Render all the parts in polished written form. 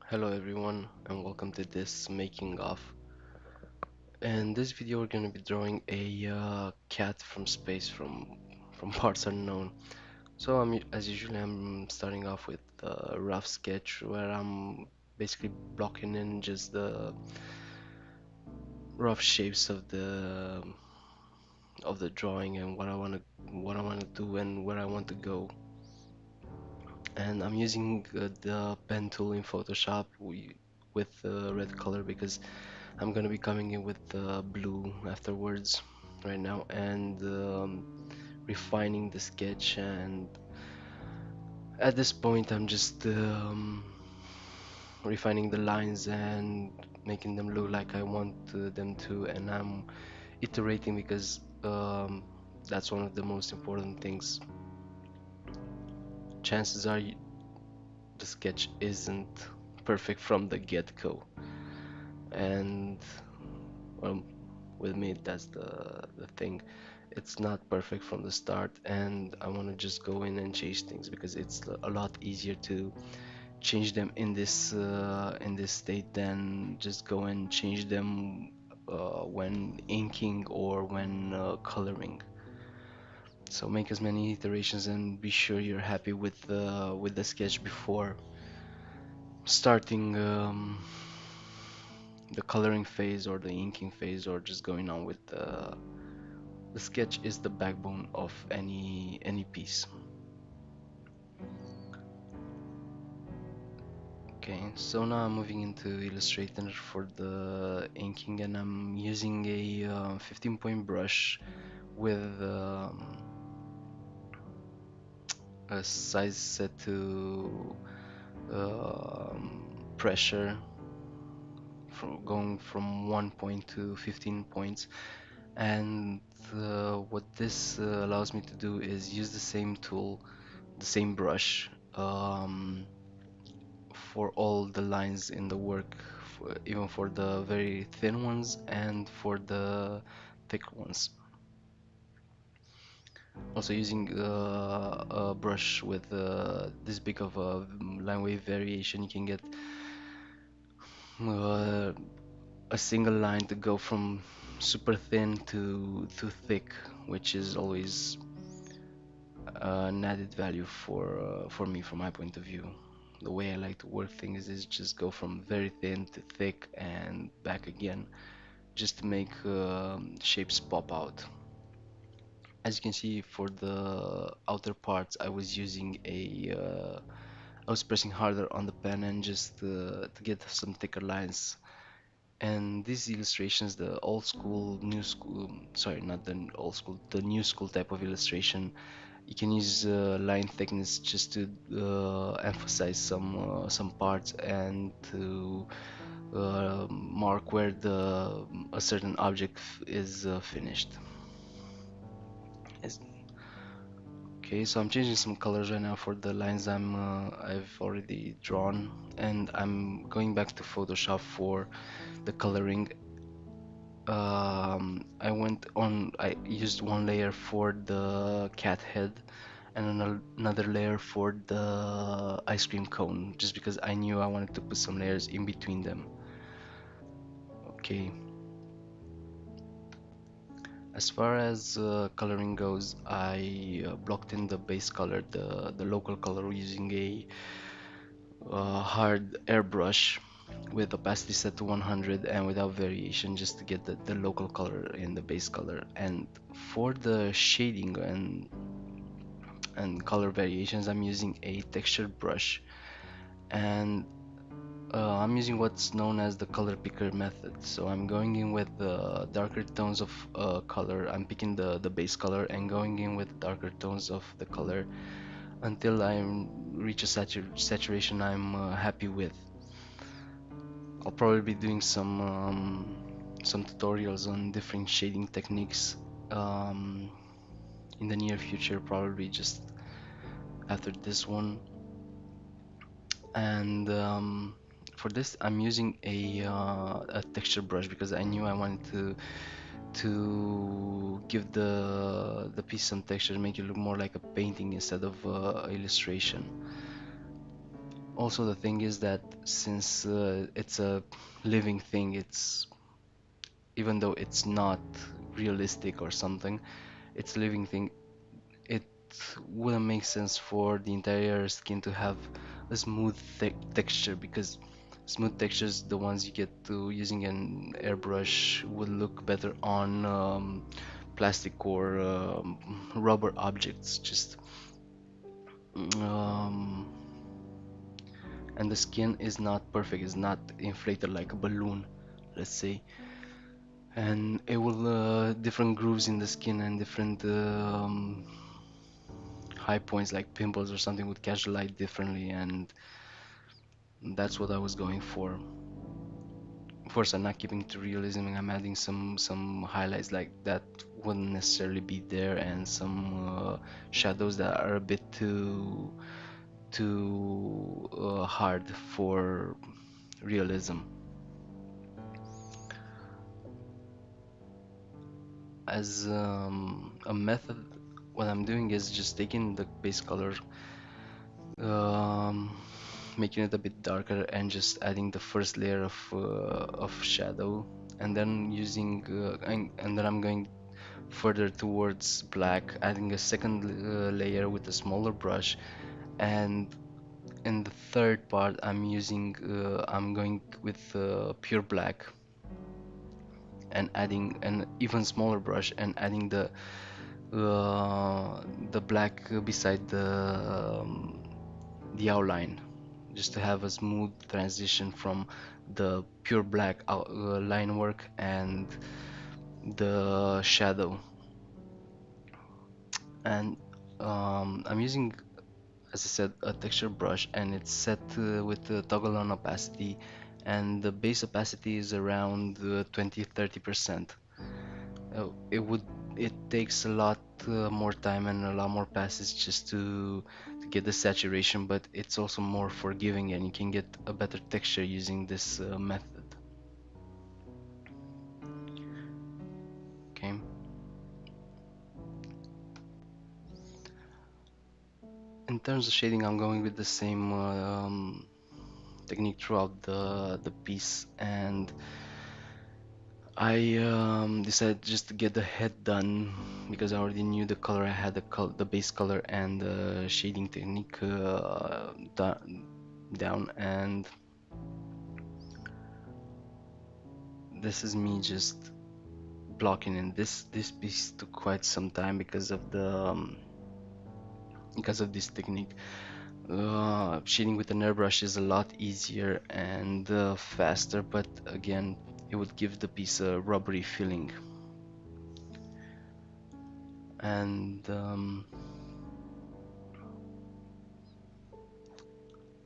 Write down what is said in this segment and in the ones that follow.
Hello everyone and welcome to this making of. In this video we're gonna be drawing a cat from space from parts unknown. So as usually I'm starting off with a rough sketch where I'm basically blocking in just the rough shapes of the drawing and what I wanna do and where I want to go. And I'm using the pen tool in Photoshop with red color because I'm gonna be coming in with blue afterwards right now and refining the sketch, and at this point I'm just refining the lines and making them look like I want them to, and I'm iterating because that's one of the most important things. Chances are the sketch isn't perfect from the get-go, and well, with me that's the thing. It's not perfect from the start, and I want to just go in and change things because it's a lot easier to change them in this state than just go and change them when inking or when coloring. So make as many iterations and be sure you're happy with the sketch before starting the coloring phase or the inking phase, or just going on with the sketch is the backbone of any piece. Okay, so now I'm moving into Illustrator for the inking, and I'm using a 15 point brush with a size set to pressure, from going from 1 point to 15 points. And what this allows me to do is use the same tool, the same brush, for all the lines in the work, even for the very thin ones and for the thick ones. Also using a brush with this big of a line wave variation, you can get uh, a single line to go from super thin to thick, which is always an added value for me, from my point of view. The way I like to work things is just go from very thin to thick and back again, just to make shapes pop out. As you can see, for the outer parts, I was pressing harder on the pen and just to get some thicker lines. And these illustrations, the old school, new school, sorry, not the old school, the new school type of illustration, you can use line thickness just to emphasize some parts and to mark where a certain object is finished. Is Okay, so I'm changing some colors right now for the lines I've already drawn, and I'm going back to Photoshop for the coloring. I used one layer for the cat head and another layer for the ice cream cone, just because I knew I wanted to put some layers in between them. Okay, as far as coloring goes, I blocked in the base color, the local color, using a hard airbrush with opacity set to 100 and without variation, just to get the local color in the base color. And for the shading and color variations, I'm using a textured brush, and I'm using what's known as the color picker method. So I'm going in with the darker tones of color. I'm picking the base color and going in with darker tones of the color until I reach a saturation I'm happy with. I'll probably be doing some tutorials on different shading techniques in the near future, probably just after this one. And for this I'm using a texture brush because I knew I wanted to give the piece some texture, make it look more like a painting instead of illustration. Also, the thing is that since it's a living thing, it's even though it's not realistic or something, it's a living thing. It wouldn't make sense for the entire skin to have a smooth texture, because smooth textures, the ones you get to using an airbrush, would look better on plastic or rubber objects. Just um, and the skin is not perfect, it's not inflated like a balloon, let's say, and it will different grooves in the skin and different high points like pimples or something would catch the light differently, and that's what I was going for. Of course, I'm not keeping to realism, and I'm adding some highlights like that wouldn't necessarily be there, and some shadows that are a bit too hard for realism. As a method, what I'm doing is just taking the base color, um, making it a bit darker, and just adding the first layer of shadow, and then using and then I'm going further towards black, adding a second layer with a smaller brush, and in the third part I'm going with pure black and adding an even smaller brush and adding the black beside the outline, just to have a smooth transition from the pure black line work and the shadow. And I'm using, as I said, a texture brush, and it's set with the toggle on opacity, and the base opacity is around 20-30%. It takes a lot more time and a lot more passes just to get the saturation, but it's also more forgiving, and you can get a better texture using this method. Okay. In terms of shading, I'm going with the same technique throughout the piece, and I decided just to get the head done because I already knew the color. I had the base color and the shading technique down, and this is me just blocking in. This piece took quite some time because of this technique. Shading with an airbrush is a lot easier and faster, but again, it would give the piece a rubbery feeling. And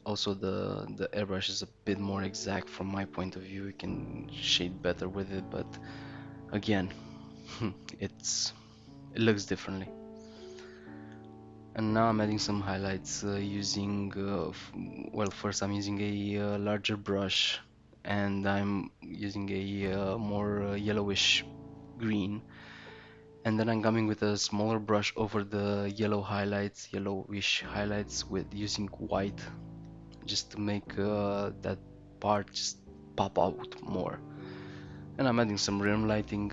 also the airbrush is a bit more exact from my point of view. You can shade better with it, but again, it looks differently. And now I'm adding some highlights using well, first I'm using a larger brush, and I'm using a more yellowish green, and then I'm coming with a smaller brush over the yellowish highlights, with using white, just to make that part just pop out more. And I'm adding some rim lighting.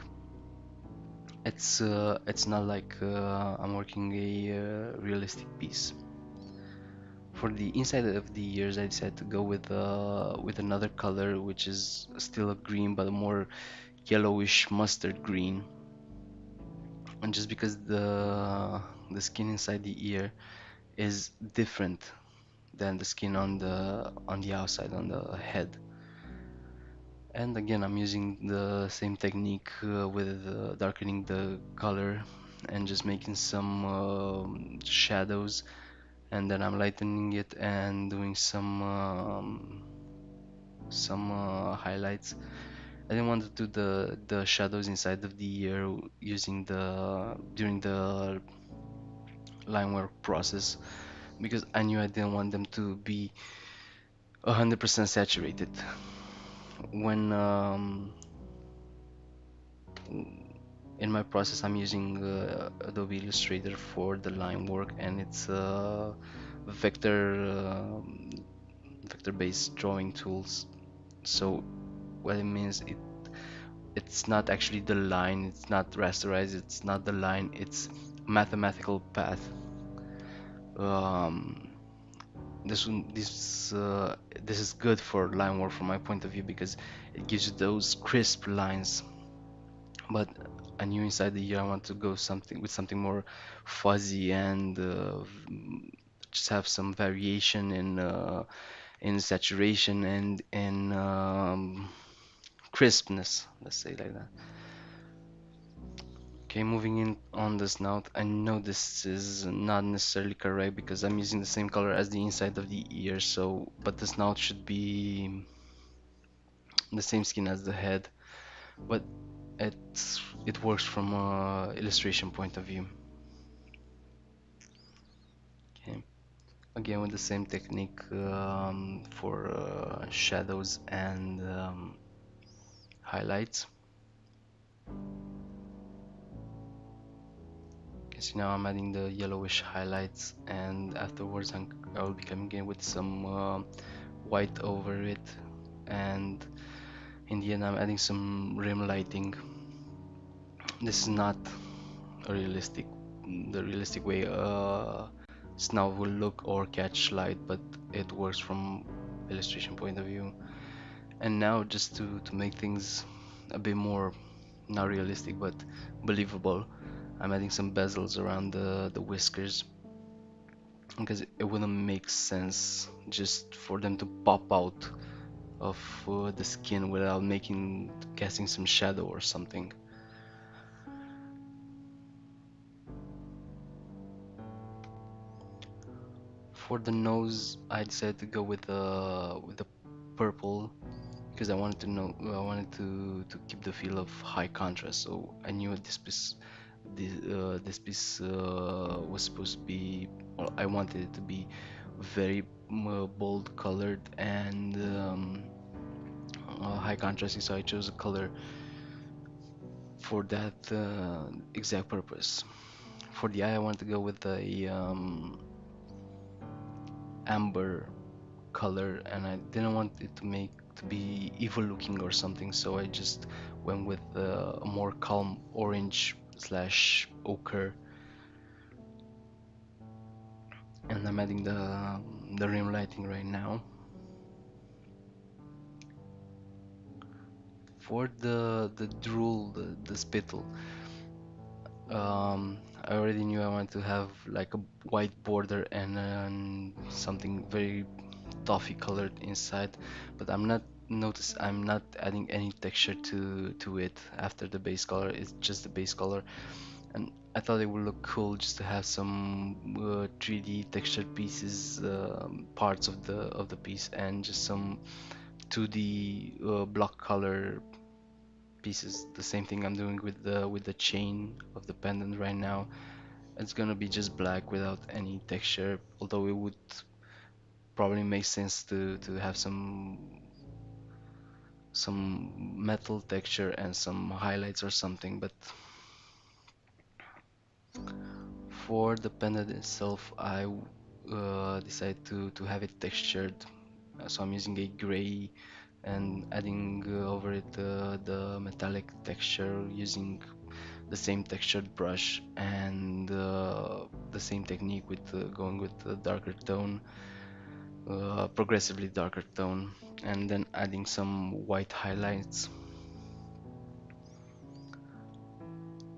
It's not like I'm working a realistic piece. For the inside of the ears, I decided to go with another color, which is still a green but a more yellowish mustard green. And just because the skin inside the ear is different than the skin on the outside, on the head. And again, I'm using the same technique with darkening the color and just making some shadows, and then I'm lightening it and doing some highlights. I didn't want to do the shadows inside of the ear using during the line work process, because I knew I didn't want them to be 100% saturated. When in my process, I'm using Adobe Illustrator for the line work, and it's a vector vector-based drawing tools. So what it means, it's not actually the line, it's not rasterized, it's not the line, it's mathematical path. Um, this is good for line work from my point of view, because it gives you those crisp lines. But I knew inside the year I want to go something more fuzzy and just have some variation in saturation and in crispness, let's say like that. Okay, moving in on the snout. I know this is not necessarily correct because I'm using the same color as the inside of the ear, so but the snout should be the same skin as the head, but it works from a illustration point of view. Okay, again with the same technique for shadows and highlights. Okay, so now I'm adding the yellowish highlights, and afterwards I will be coming in with some white over it, and in the end I'm adding some rim lighting. This is not a the realistic way snow will look or catch light, but it works from illustration point of view. And now just to make things a bit more, not realistic but believable, I'm adding some bezels around the whiskers, because it wouldn't make sense just for them to pop out of the skin without casting some shadow or something. For the nose, I decided to go with the purple, because I wanted to keep the feel of high contrast. So I knew this piece was supposed to be, well, I wanted it to be very bold colored and high contrasting. So I chose a color for that exact purpose. For the eye, I wanted to go with a amber color, and I didn't want it to be evil looking or something, so I just went with a more calm orange slash ochre, and I'm adding the rim lighting right now. For the drool, the spittle, I already knew I wanted to have like a white border and something very toffee colored inside, but I'm not adding any texture to it after the base color. It's just the base color, and I thought it would look cool just to have some 3D textured pieces, parts of the piece, and just some 2D block color pieces. The same thing I'm doing with the chain of the pendant right now. It's gonna be just black without any texture, although it would probably make sense to have some metal texture and some highlights or something. But for the pendant itself, I decided to have it textured, so I'm using a gray and adding over it the metallic texture using the same textured brush and the same technique with going with the darker tone, progressively darker tone, and then adding some white highlights.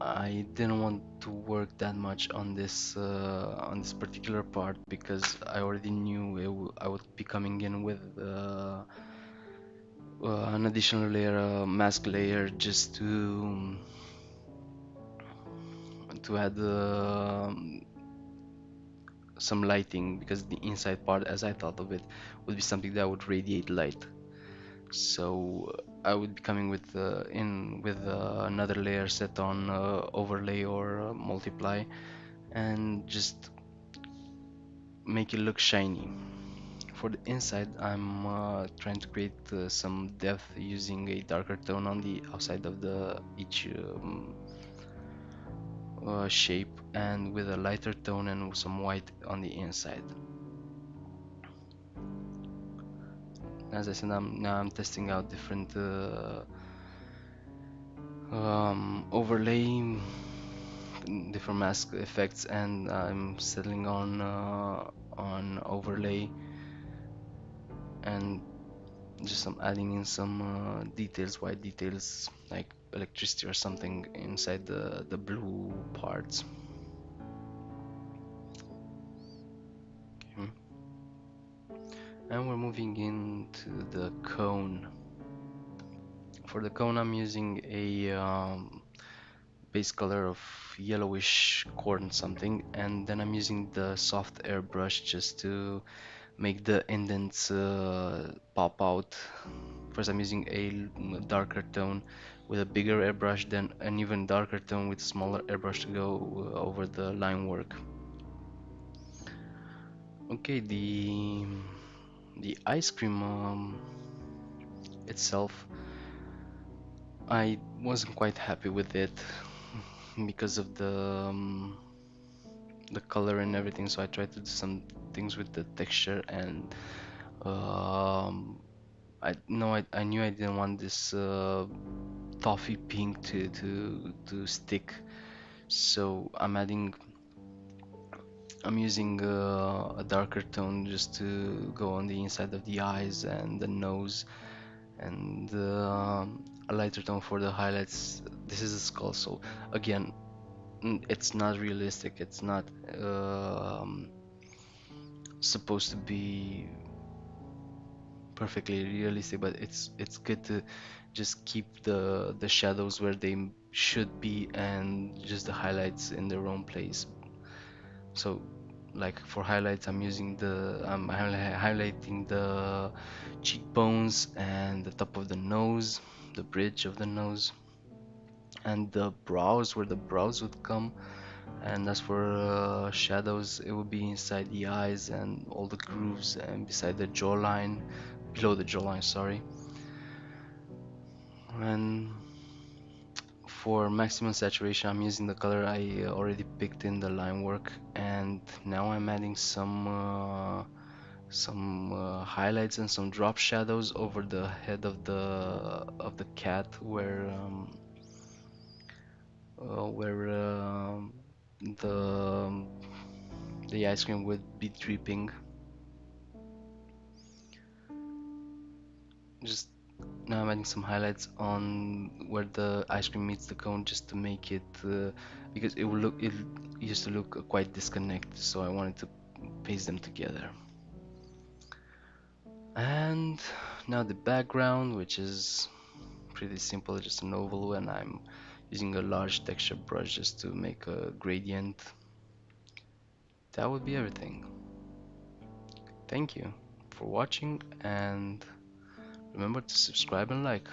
I didn't want to work that much on this particular part because I already knew I would be coming in with an additional layer, a mask layer, just to add some lighting, because the inside part, as I thought of it, would be something that would radiate light. So I would be coming with another layer set on overlay or multiply, and just make it look shiny. For the inside, I'm trying to create some depth using a darker tone on the outside of each shape, and with a lighter tone and some white on the inside. as I said, I'm testing out different overlay, different mask effects, and I'm settling on overlay, and just I'm adding in some details, white details like electricity or something inside the blue parts. Okay. And we're moving into the cone. For the cone, I'm using a base color of yellowish corn something, and then I'm using the soft airbrush just to make the indents pop out. First, I'm using a darker tone with a bigger airbrush, then an even darker tone with smaller airbrush to go over the line work. Okay, the ice cream itself, I wasn't quite happy with it because of the color and everything. So I tried to do some things with the texture, and I knew I didn't want this toffee pink to stick. So I'm using a darker tone just to go on the inside of the eyes and the nose, and a lighter tone for the highlights. This is a skull, so again, it's not realistic. It's not supposed to be perfectly realistic, but it's good to just keep the shadows where they should be and just the highlights in their own place. So like for highlights, I'm highlighting the cheekbones and the top of the nose, the bridge of the nose, and the brows, where the brows would come. And as for shadows, it would be inside the eyes and all the grooves and beside the jawline, below the jawline, sorry. And for maximum saturation, I'm using the color I already picked in the line work, and now I'm adding some highlights and some drop shadows over the head of the cat, where the the ice cream would be dripping. Just now I'm adding some highlights on where the ice cream meets the cone, just to make it because it used to look quite disconnected, so I wanted to paste them together. And now the background, which is pretty simple, just an oval, and I'm using a large texture brush just to make a gradient. That would be everything. Thank you for watching, and remember to subscribe and like.